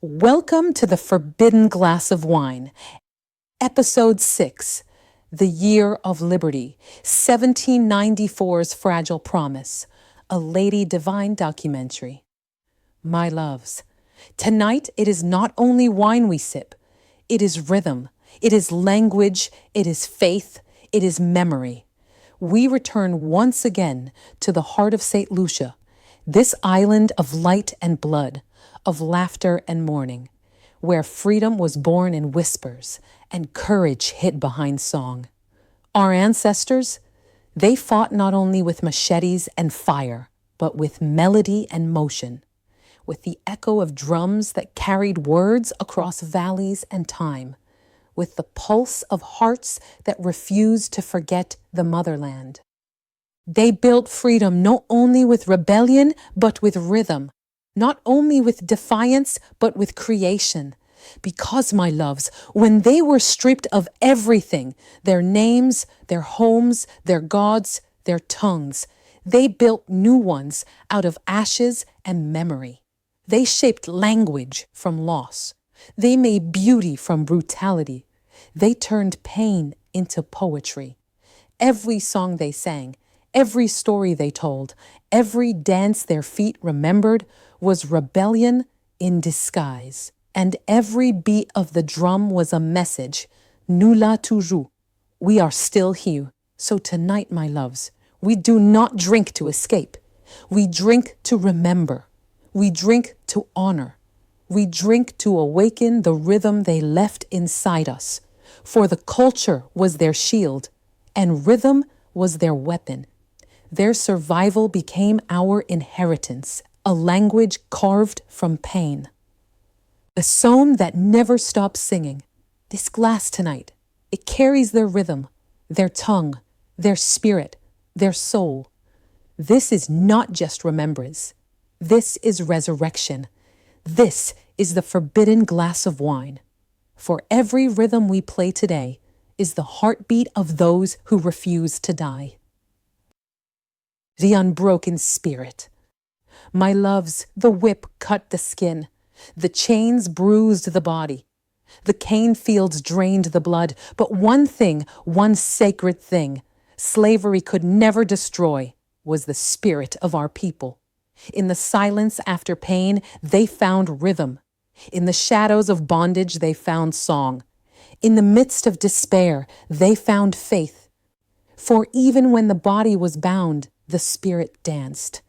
Welcome to the Forbidden Glass of Wine, Episode 6, The Year of Liberty, 1794's Fragile Promise, a Lady Divine documentary. My loves, tonight it is not only wine we sip, it is rhythm, it is language, it is faith, it is memory. We return once again to the heart of St. Lucia, this island of light and blood, of laughter and mourning, where freedom was born in whispers and courage hid behind song. Our ancestors, they fought not only with machetes and fire, but with melody and motion, with the echo of drums that carried words across valleys and time, with the pulse of hearts that refused to forget the motherland. They built freedom not only with rebellion, but with rhythm, not only with defiance, but with creation. Because, my loves, when they were stripped of everything, their names, their homes, their gods, their tongues, they built new ones out of ashes and memory. They shaped language from loss. They made beauty from brutality. They turned pain into poetry. Every song they sang, every story they told, every dance their feet remembered was rebellion in disguise. And every beat of the drum was a message. Nous là toujours. We are still here. So tonight, my loves, we do not drink to escape. We drink to remember. We drink to honor. We drink to awaken the rhythm they left inside us. For the culture was their shield, and rhythm was their weapon. Their survival became our inheritance, a language carved from pain. The psalm that never stops singing. This glass tonight, it carries their rhythm, their tongue, their spirit, their soul. This is not just remembrance. This is resurrection. This is the forbidden glass of wine. For every rhythm we play today is the heartbeat of those who refuse to die. The unbroken spirit. My loves, the whip cut the skin. The chains bruised the body. The cane fields drained the blood. But one thing, one sacred thing, slavery could never destroy, was the spirit of our people. In the silence after pain, they found rhythm. In the shadows of bondage, they found song. In the midst of despair, they found faith. For even when the body was bound, the spirit danced.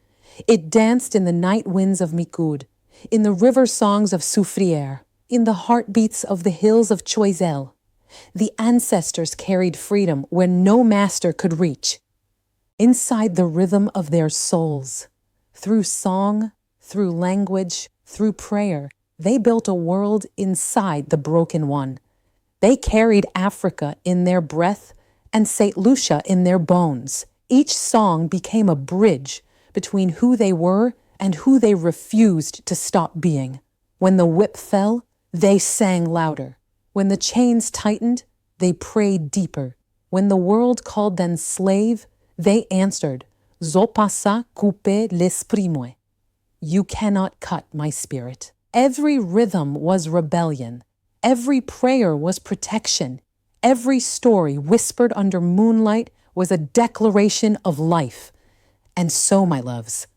It danced in the night winds of Mikud, in the river songs of Soufrière, in the heartbeats of the hills of Choiseul. The ancestors carried freedom where no master could reach. Inside the rhythm of their souls, through song, through language, through prayer, they built a world inside the broken one. They carried Africa in their breath and St. Lucia in their bones. Each song became a bridge between who they were and who they refused to stop being. When the whip fell, they sang louder. When the chains tightened, they prayed deeper. When the world called them slave, they answered, Zo passa couper l'esprit moi. You cannot cut my spirit. Every rhythm was rebellion. Every prayer was protection. Every story whispered under moonlight was a declaration of life. And so, my loves,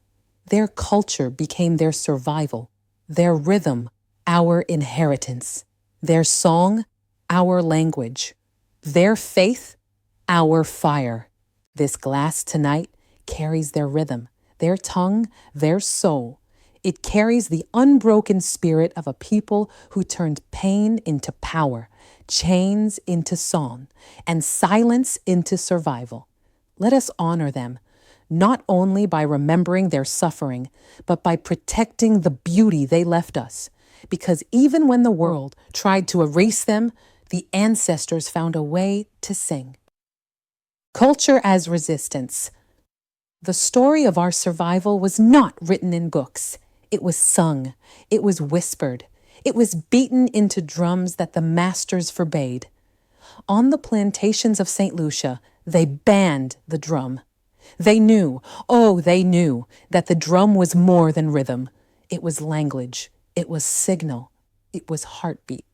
their culture became their survival, their rhythm, our inheritance, their song, our language, their faith, our fire. This glass tonight carries their rhythm, their tongue, their soul. It carries the unbroken spirit of a people who turned pain into power, chains into song, and silence into survival. Let us honor them, not only by remembering their suffering, but by protecting the beauty they left us. Because even when the world tried to erase them, the ancestors found a way to sing. Culture as resistance. The story of our survival was not written in books. It was sung. It was whispered. It was beaten into drums that the masters forbade. On the plantations of St. Lucia, they banned the drum. They knew, they knew, that the drum was more than rhythm. It was language. It was signal. It was heartbeat.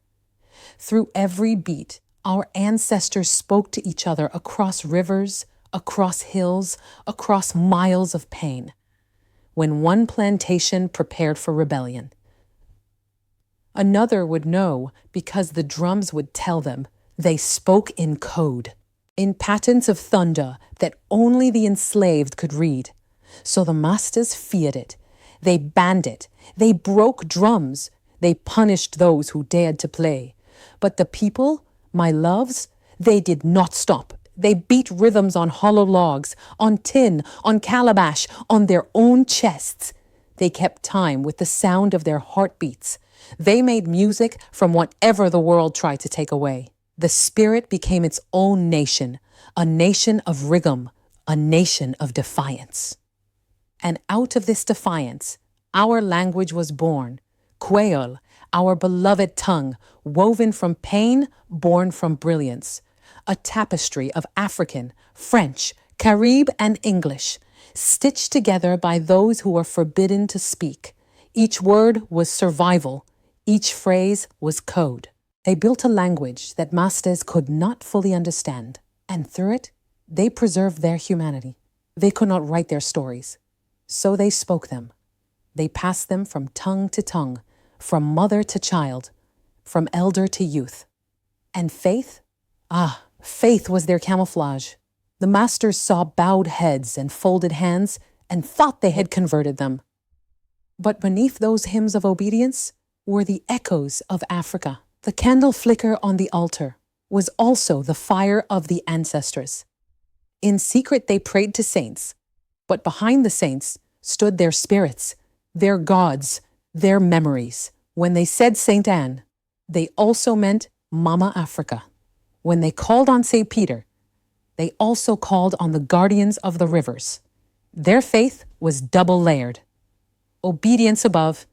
Through every beat, our ancestors spoke to each other across rivers, across hills, across miles of pain. When one plantation prepared for rebellion, another would know because the drums would tell them. They spoke in code, in patterns of thunder that only the enslaved could read. So the masters feared it. They banned it. They broke drums. They punished those who dared to play. But the people, my loves, they did not stop. They beat rhythms on hollow logs, on tin, on calabash, on their own chests. They kept time with the sound of their heartbeats. They made music from whatever the world tried to take away. The spirit became its own nation, a nation of rigum, a nation of defiance. And out of this defiance, our language was born, Kwéyòl, our beloved tongue, woven from pain, born from brilliance, a tapestry of African, French, Carib, and English, stitched together by those who were forbidden to speak. Each word was survival, each phrase was code. They built a language that masters could not fully understand, and through it, they preserved their humanity. They could not write their stories, so they spoke them. They passed them from tongue to tongue, from mother to child, from elder to youth. And faith? Faith was their camouflage. The masters saw bowed heads and folded hands and thought they had converted them. But beneath those hymns of obedience were the echoes of Africa. The candle flicker on the altar was also the fire of the ancestors. In secret they prayed to saints, but behind the saints stood their spirits, their gods, their memories. When they said Saint Anne, they also meant Mama Africa. When they called on St. Peter, they also called on the guardians of the rivers. Their faith was double-layered. Obedience above,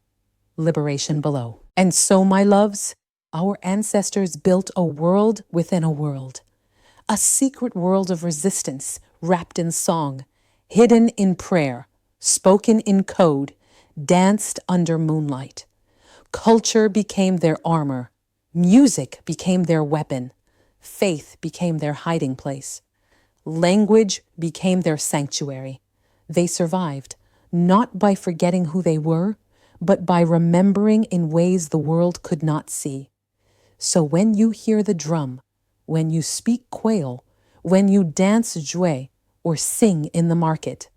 liberation below. And so, my loves, our ancestors built a world within a world. A secret world of resistance wrapped in song, hidden in prayer, spoken in code, danced under moonlight. Culture became their armor. Music became their weapon. Faith became their hiding place. Language became their sanctuary. They survived, not by forgetting who they were, but by remembering in ways the world could not see. So when you hear the drum, when you speak Kwéyòl, when you dance joué or sing in the market,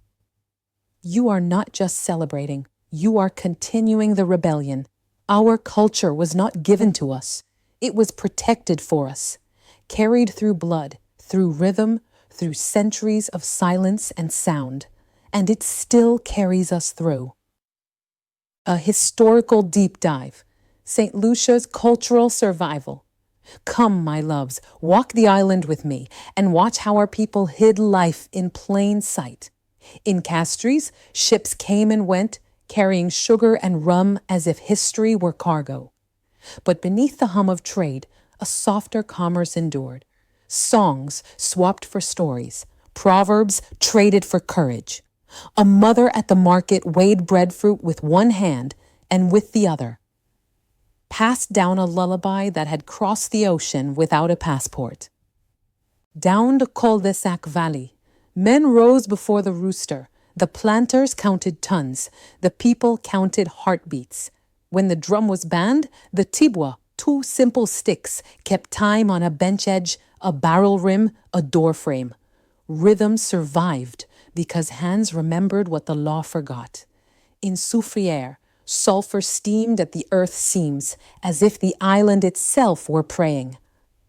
you are not just celebrating, you are continuing the rebellion. Our culture was not given to us. It was protected for us, carried through blood, through rhythm, through centuries of silence and sound, and it still carries us through. A historical deep dive, St. Lucia's cultural survival. Come, my loves, walk the island with me and watch how our people hid life in plain sight. In Castries, ships came and went, carrying sugar and rum as if history were cargo. But beneath the hum of trade, a softer commerce endured. Songs swapped for stories, proverbs traded for courage. A mother at the market weighed breadfruit with one hand and with the other, passed down a lullaby that had crossed the ocean without a passport. Down the cul-de-sac valley, men rose before the rooster. The planters counted tons. The people counted heartbeats. When the drum was banned, the tibwa, two simple sticks, kept time on a bench edge, a barrel rim, a door frame. Rhythm survived because hands remembered what the law forgot. In Soufrière, sulfur steamed at the earth's seams, as if the island itself were praying.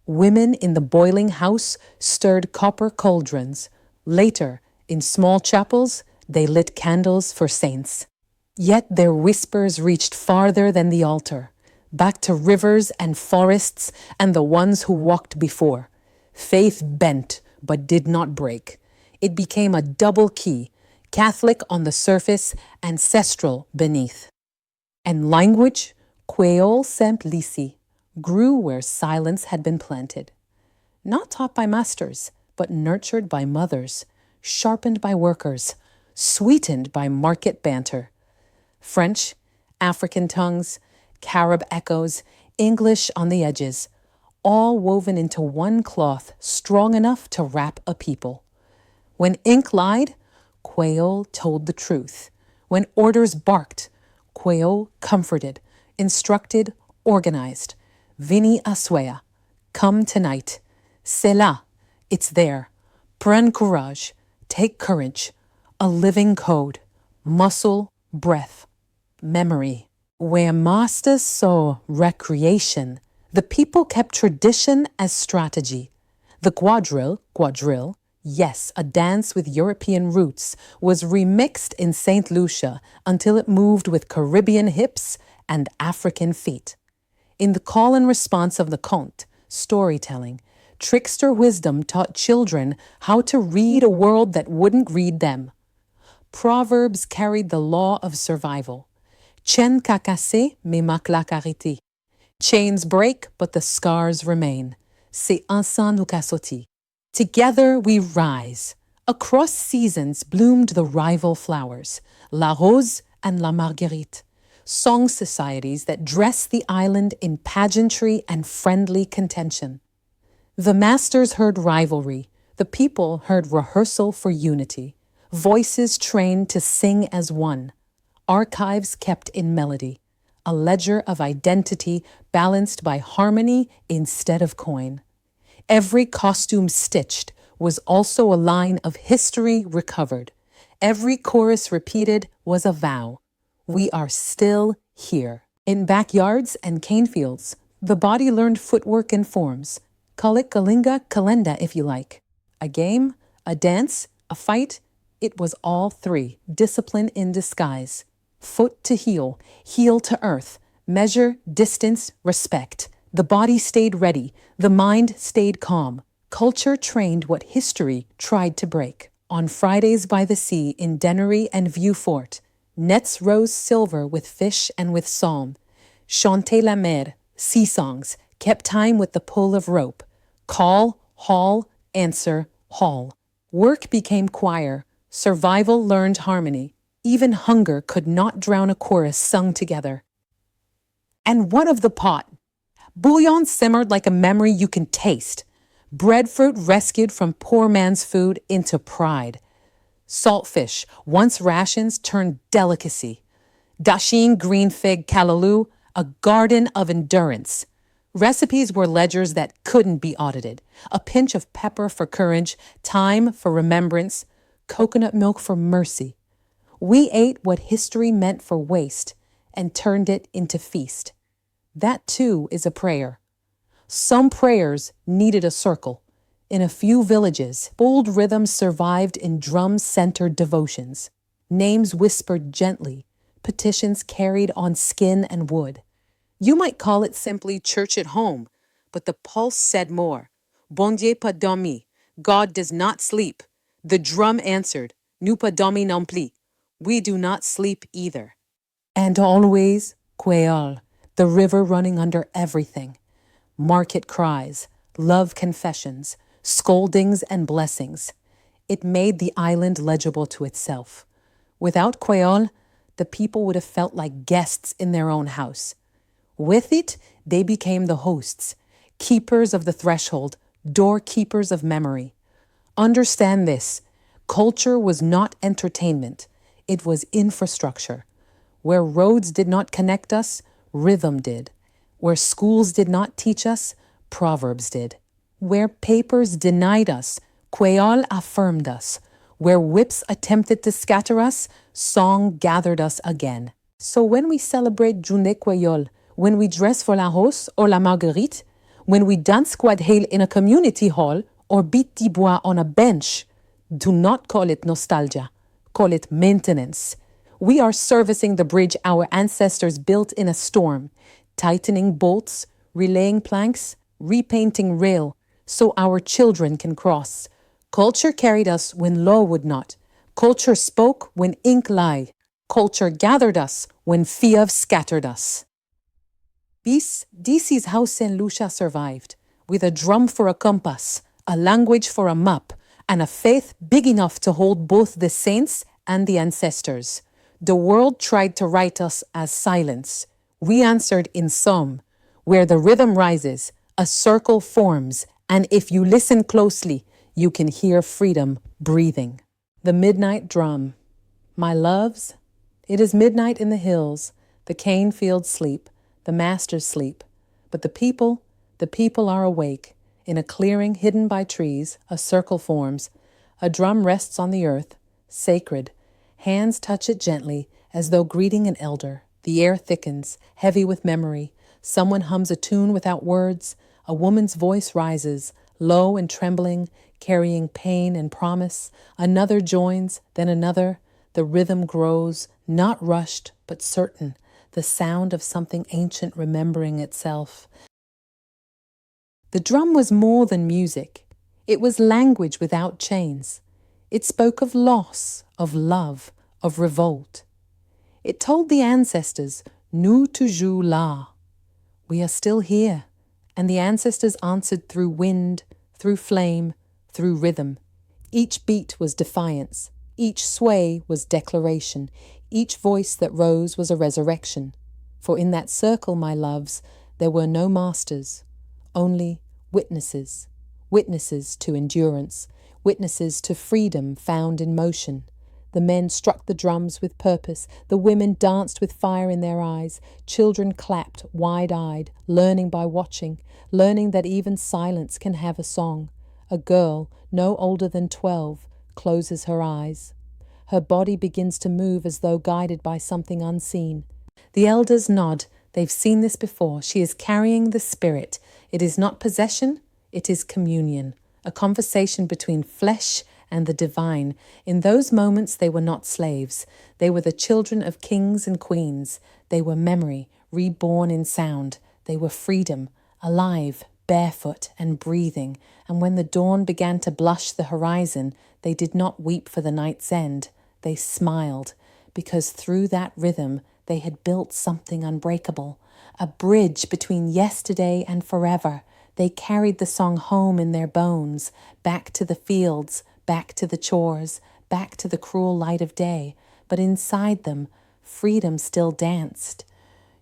Women in the boiling house stirred copper cauldrons. Later, in small chapels, they lit candles for saints. Yet their whispers reached farther than the altar, back to rivers and forests and the ones who walked before. Faith bent, but did not break. It became a double key, Catholic on the surface, ancestral beneath. And language, Kwéyòl Simplici, grew where silence had been planted. Not taught by masters, but nurtured by mothers, sharpened by workers, sweetened by market banter. French, African tongues, Carib echoes, English on the edges, all woven into one cloth strong enough to wrap a people. When ink lied, Kwéyòl told the truth. When orders barked, Kwéyòl comforted, instructed, organized. Vini aswea, come tonight. C'est là, it's there. Pren courage, take courage. A living code, muscle, breath, memory. Where masters saw recreation, the people kept tradition as strategy. The quadrille, yes, a dance with European roots, was remixed in St. Lucia until it moved with Caribbean hips and African feet. In the call and response of the conte, storytelling, trickster wisdom taught children how to read a world that wouldn't read them. Proverbs carried the law of survival. Chen ka cassé, mais mak la carité. Chains break, but the scars remain. C'est ensemble nous qu'a sauté. Together we rise. Across seasons bloomed the rival flowers, la rose and la marguerite, song societies that dress the island in pageantry and friendly contention. The masters heard rivalry, the people heard rehearsal for unity, voices trained to sing as one, archives kept in melody, a ledger of identity balanced by harmony instead of coin. Every costume stitched was also a line of history recovered. Every chorus repeated was a vow. We are still here. In backyards and cane fields, the body learned footwork and forms. Call it kalinga, kalenda if you like. A game, a dance, a fight, it was all three, discipline in disguise. Foot to heel to earth, measure, distance, respect. The body stayed ready, the mind stayed calm. Culture trained what history tried to break. On Fridays by the sea in Dennery and Vieux Fort, nets rose silver with fish and with psalm. Chanter la mer, sea songs, kept time with the pull of rope. Call, haul, answer, haul. Work became choir. Survival learned harmony. Even hunger could not drown a chorus sung together. And what of the pot? Bouillon simmered like a memory you can taste. Breadfruit rescued from poor man's food into pride. Saltfish, once rations, turned delicacy. Dasheen green fig callaloo, a garden of endurance. Recipes were ledgers that couldn't be audited. A pinch of pepper for courage, thyme for remembrance, coconut milk for mercy. We ate what history meant for waste and turned it into feast. That too is a prayer. Some prayers needed a circle. In a few villages, bold rhythms survived in drum-centered devotions. Names whispered gently, petitions carried on skin and wood. You might call it simply church at home, but the pulse said more. Bon Dieu pas dormi. God does not sleep. The drum answered, nous pas dormi non plus. We do not sleep either. And always, Kwéyòl, the river running under everything. Market cries, love confessions, scoldings and blessings. It made the island legible to itself. Without Kwéyòl, the people would have felt like guests in their own house. With it, they became the hosts, keepers of the threshold, doorkeepers of memory. Understand this, culture was not entertainment, it was infrastructure. Where roads did not connect us, rhythm did. Where schools did not teach us, proverbs did. Where papers denied us, Kwéyòl affirmed us. Where whips attempted to scatter us, song gathered us again. So when we celebrate Journée Kwéyòl, when we dress for la rose or la marguerite, when we dance quadrille in a community hall or beat the bois on a bench, do not call it nostalgia, call it maintenance. We are servicing the bridge our ancestors built in a storm, tightening bolts, relaying planks, repainting rail, so our children can cross. Culture carried us when law would not. Culture spoke when ink lied. Culture gathered us when Fiev scattered us. DC's house in Lucia survived, with a drum for a compass, a language for a map, and a faith big enough to hold both the saints and the ancestors. The world tried to write us as silence. We answered in Somme, where the rhythm rises, a circle forms, and if you listen closely, you can hear freedom breathing. The midnight drum. My loves, it is midnight in the hills, the cane fields sleep, the masters sleep, but the people are awake. In a clearing hidden by trees, a circle forms. A drum rests on the earth, sacred. Hands touch it gently, as though greeting an elder. The air thickens, heavy with memory. Someone hums a tune without words. A woman's voice rises, low and trembling, carrying pain and promise. Another joins, then another. The rhythm grows, not rushed, but certain. The sound of something ancient remembering itself. The drum was more than music. It was language without chains. It spoke of loss, of love, of revolt. It told the ancestors, nous toujours là. We are still here. And the ancestors answered through wind, through flame, through rhythm. Each beat was defiance. Each sway was declaration. Each voice that rose was a resurrection. For in that circle, my loves, there were no masters, only witnesses. Witnesses to endurance. Witnesses to freedom found in motion. The men struck the drums with purpose. The women danced with fire in their eyes. Children clapped, wide-eyed, learning by watching, learning that even silence can have a song. A girl, no older than 12, closes her eyes. Her body begins to move as though guided by something unseen. The elders nod. They've seen this before. She is carrying the spirit. It is not possession, it is communion. A conversation between flesh and the divine. In those moments they were not slaves. They were the children of kings and queens. They were memory, reborn in sound. They were freedom, alive, barefoot and breathing. And when the dawn began to blush the horizon, they did not weep for the night's end. They smiled, because through that rhythm they had built something unbreakable, a bridge between yesterday and forever. They carried the song home in their bones, back to the fields, back to the chores, back to the cruel light of day. But inside them, freedom still danced.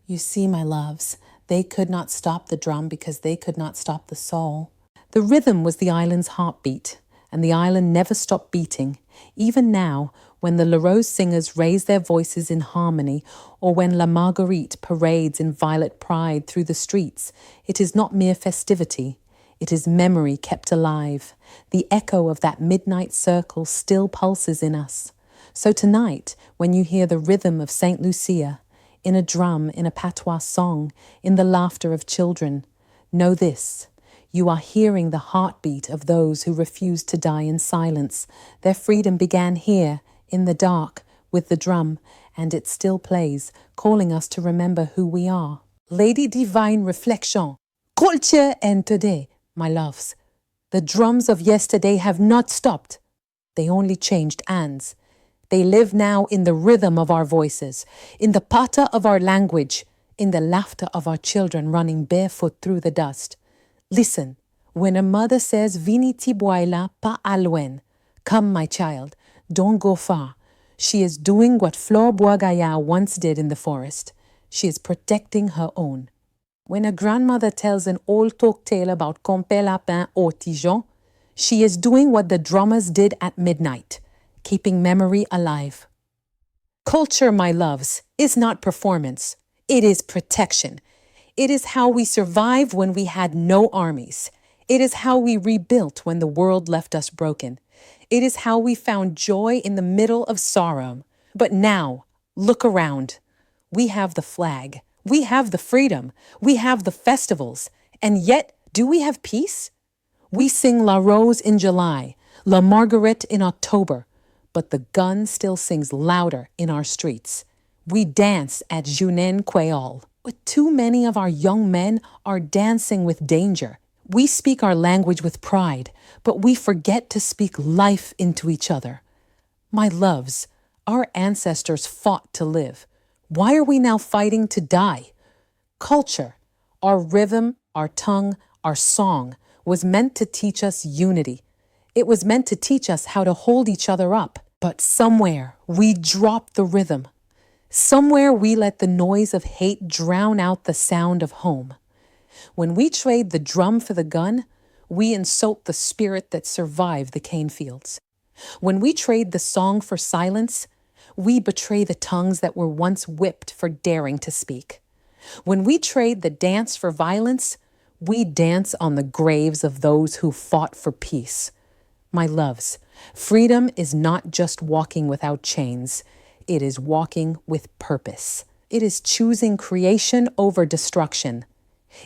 You see, my loves, they could not stop the drum because they could not stop the soul. The rhythm was the island's heartbeat, and the island never stopped beating. Even now, when the La Rose singers raise their voices in harmony, or when La Marguerite parades in violet pride through the streets, it is not mere festivity. It is memory kept alive. The echo of that midnight circle still pulses in us. So tonight, when you hear the rhythm of St. Lucia, in a drum, in a patois song, in the laughter of children, know this: you are hearing the heartbeat of those who refused to die in silence. Their freedom began here, in the dark, with the drum, and it still plays, calling us to remember who we are. Lady Divine Reflection, culture and today, my loves. The drums of yesterday have not stopped. They only changed hands. They live now in the rhythm of our voices, in the pata of our language, in the laughter of our children running barefoot through the dust. Listen, when a mother says, Vini ti boila pa alwen, come my child, don't go far. She is doing what Flore Boisgaillard once did in the forest. She is protecting her own. When a grandmother tells an old folk tale about Compé Lapin au Tijon, she is doing what the drummers did at midnight, keeping memory alive. Culture, my loves, is not performance. It is protection. It is how we survived when we had no armies. It is how we rebuilt when the world left us broken. It is how we found joy in the middle of sorrow. But now, look around. We have the flag. We have the freedom. We have the festivals. And yet, do we have peace? We sing La Rose in July, La Marguerite in October, but the gun still sings louder in our streets. We dance at Junen Kwéyòl, but too many of our young men are dancing with danger. We speak our language with pride, but we forget to speak life into each other. My loves, our ancestors fought to live. Why are we now fighting to die? Culture, our rhythm, our tongue, our song, was meant to teach us unity. It was meant to teach us how to hold each other up. But somewhere we dropped the rhythm. Somewhere we let the noise of hate drown out the sound of home. When we trade the drum for the gun, we insult the spirit that survived the cane fields. When we trade the song for silence, we betray the tongues that were once whipped for daring to speak. When we trade the dance for violence, we dance on the graves of those who fought for peace. My loves, freedom is not just walking without chains. It is walking with purpose. It is choosing creation over destruction.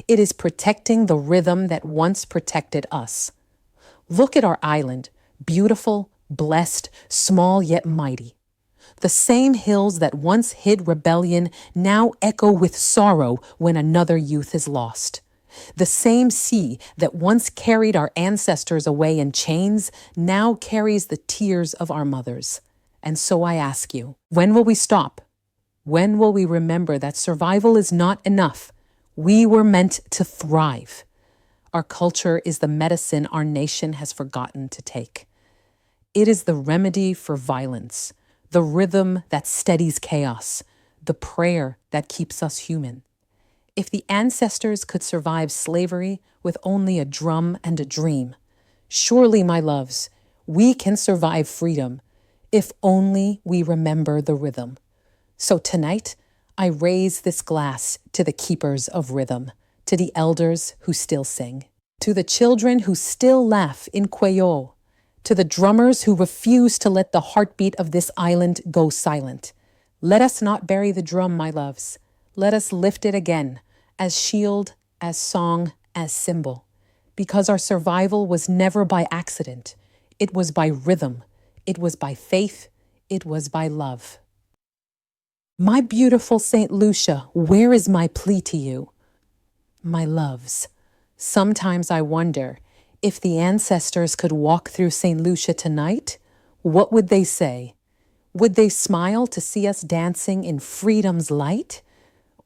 It is protecting the rhythm that once protected us. Look at our island, beautiful, blessed, small yet mighty. The same hills that once hid rebellion now echo with sorrow when another youth is lost. The same sea that once carried our ancestors away in chains now carries the tears of our mothers. And so I ask you, when will we stop? When will we remember that survival is not enough? We were meant to thrive. Our culture is the medicine our nation has forgotten to take. It is the remedy for violence, the rhythm that steadies chaos, the prayer that keeps us human. If the ancestors could survive slavery with only a drum and a dream, surely, my loves, we can survive freedom if only we remember the rhythm. So tonight, I raise this glass to the keepers of rhythm, to the elders who still sing, to the children who still laugh in Kwéyòl, to the drummers who refuse to let the heartbeat of this island go silent. Let us not bury the drum, my loves. Let us lift it again, as shield, as song, as symbol. Because our survival was never by accident. It was by rhythm. It was by faith. It was by love. My beautiful Saint Lucia, where is my plea to you? My loves, sometimes I wonder if the ancestors could walk through St. Lucia tonight, what would they say? Would they smile to see us dancing in freedom's light?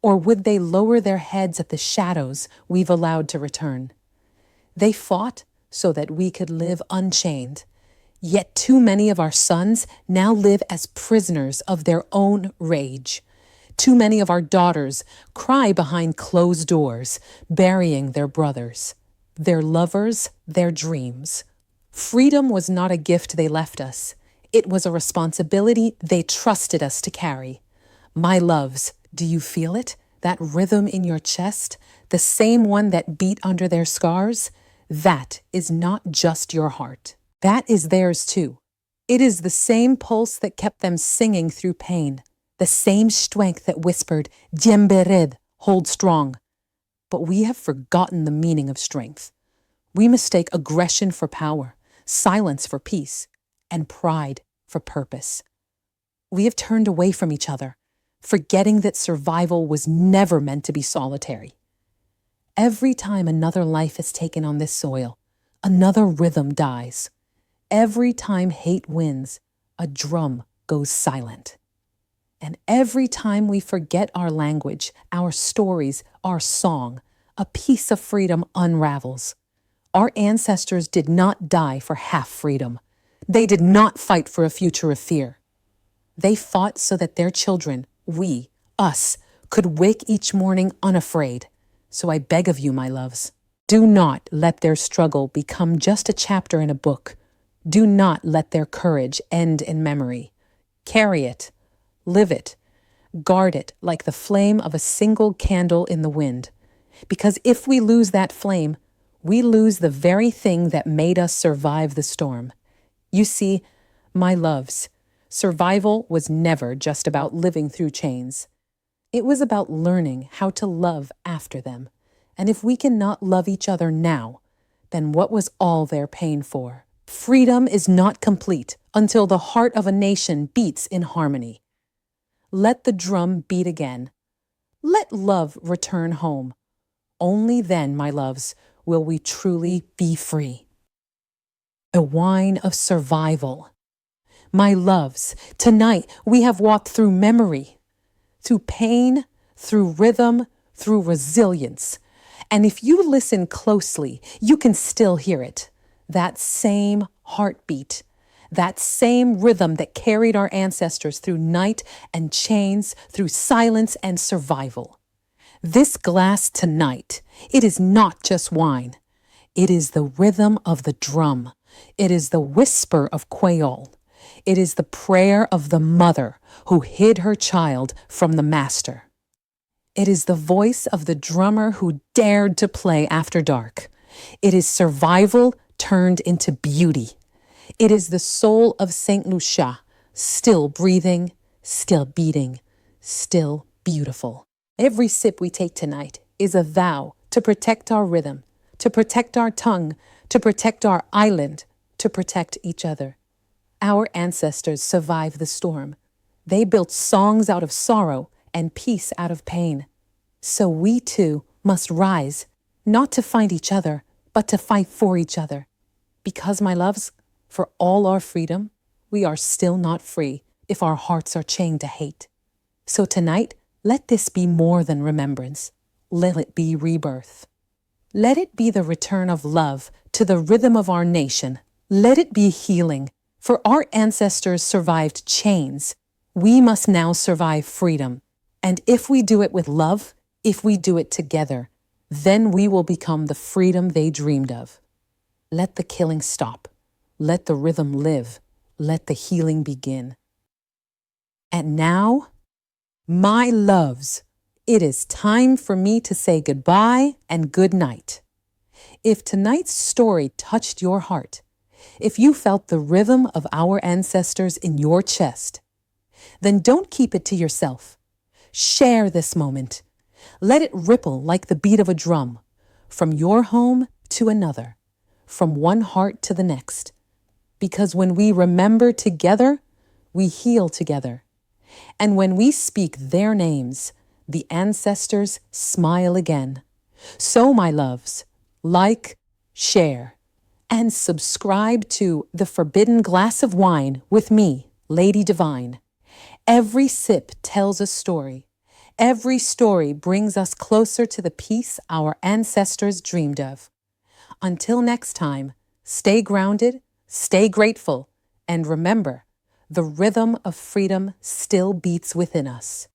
Or would they lower their heads at the shadows we've allowed to return? They fought so that we could live unchained. Yet too many of our sons now live as prisoners of their own rage. Too many of our daughters cry behind closed doors, burying their brothers, their lovers, their dreams. Freedom was not a gift they left us. It was a responsibility they trusted us to carry. My loves, do you feel it? That rhythm in your chest? The same one that beat under their scars? That is not just your heart. That is theirs too. It is the same pulse that kept them singing through pain. The same strength that whispered, Djembered, hold strong. But we have forgotten the meaning of strength. We mistake aggression for power, silence for peace, and pride for purpose. We have turned away from each other, forgetting that survival was never meant to be solitary. Every time another life is taken on this soil, another rhythm dies. Every time hate wins, a drum goes silent. And every time we forget our language, our stories, our song, a piece of freedom unravels. Our ancestors did not die for half freedom. They did not fight for a future of fear. They fought so that their children, we, us, could wake each morning unafraid. So I beg of you, my loves, do not let their struggle become just a chapter in a book. Do not let their courage end in memory. Carry it. Live it. Guard it like the flame of a single candle in the wind. Because if we lose that flame, we lose the very thing that made us survive the storm. You see, my loves, survival was never just about living through chains. It was about learning how to love after them. And if we cannot love each other now, then what was all their pain for? Freedom is not complete until the heart of a nation beats in harmony. Let the drum beat again. Let love return home. Only then, my loves, will we truly be free. A wine of survival. My loves, tonight we have walked through memory, through pain, through rhythm, through resilience. And if you listen closely, you can still hear it. That same heartbeat, That same rhythm that carried our ancestors through night and chains, through silence and survival. This glass tonight, it is not just wine. It is the rhythm of the drum. It is the whisper of Kwéyòl. It is the prayer of the mother who hid her child from the master. It is the voice of the drummer who dared to play after dark. It is survival turned into beauty. It is the soul of Saint Lucia, still breathing, still beating, still beautiful. Every sip we take tonight is a vow to protect our rhythm, to protect our tongue, to protect our island, to protect each other. Our ancestors survived the storm. They built songs out of sorrow and peace out of pain. So we too must rise, not to find each other, but to fight for each other. Because, my loves, for all our freedom, we are still not free if our hearts are chained to hate. So tonight, let this be more than remembrance. Let it be rebirth. Let it be the return of love to the rhythm of our nation. Let it be healing. For our ancestors survived chains. We must now survive freedom. And if we do it with love, if we do it together, then we will become the freedom they dreamed of. Let the killing stop. Let the rhythm live. Let the healing begin. And now, my loves, it is time for me to say goodbye and good night. If tonight's story touched your heart, if you felt the rhythm of our ancestors in your chest, then don't keep it to yourself. Share this moment. Let it ripple like the beat of a drum, from your home to another, from one heart to the next. Because when we remember together, we heal together. And when we speak their names, the ancestors smile again. So, my loves, like, share, and subscribe to The Forbidden Glass of Wine with me, Lady Divine. Every sip tells a story. Every story brings us closer to the peace our ancestors dreamed of. Until next time, stay grounded, stay grateful, and remember, the rhythm of freedom still beats within us.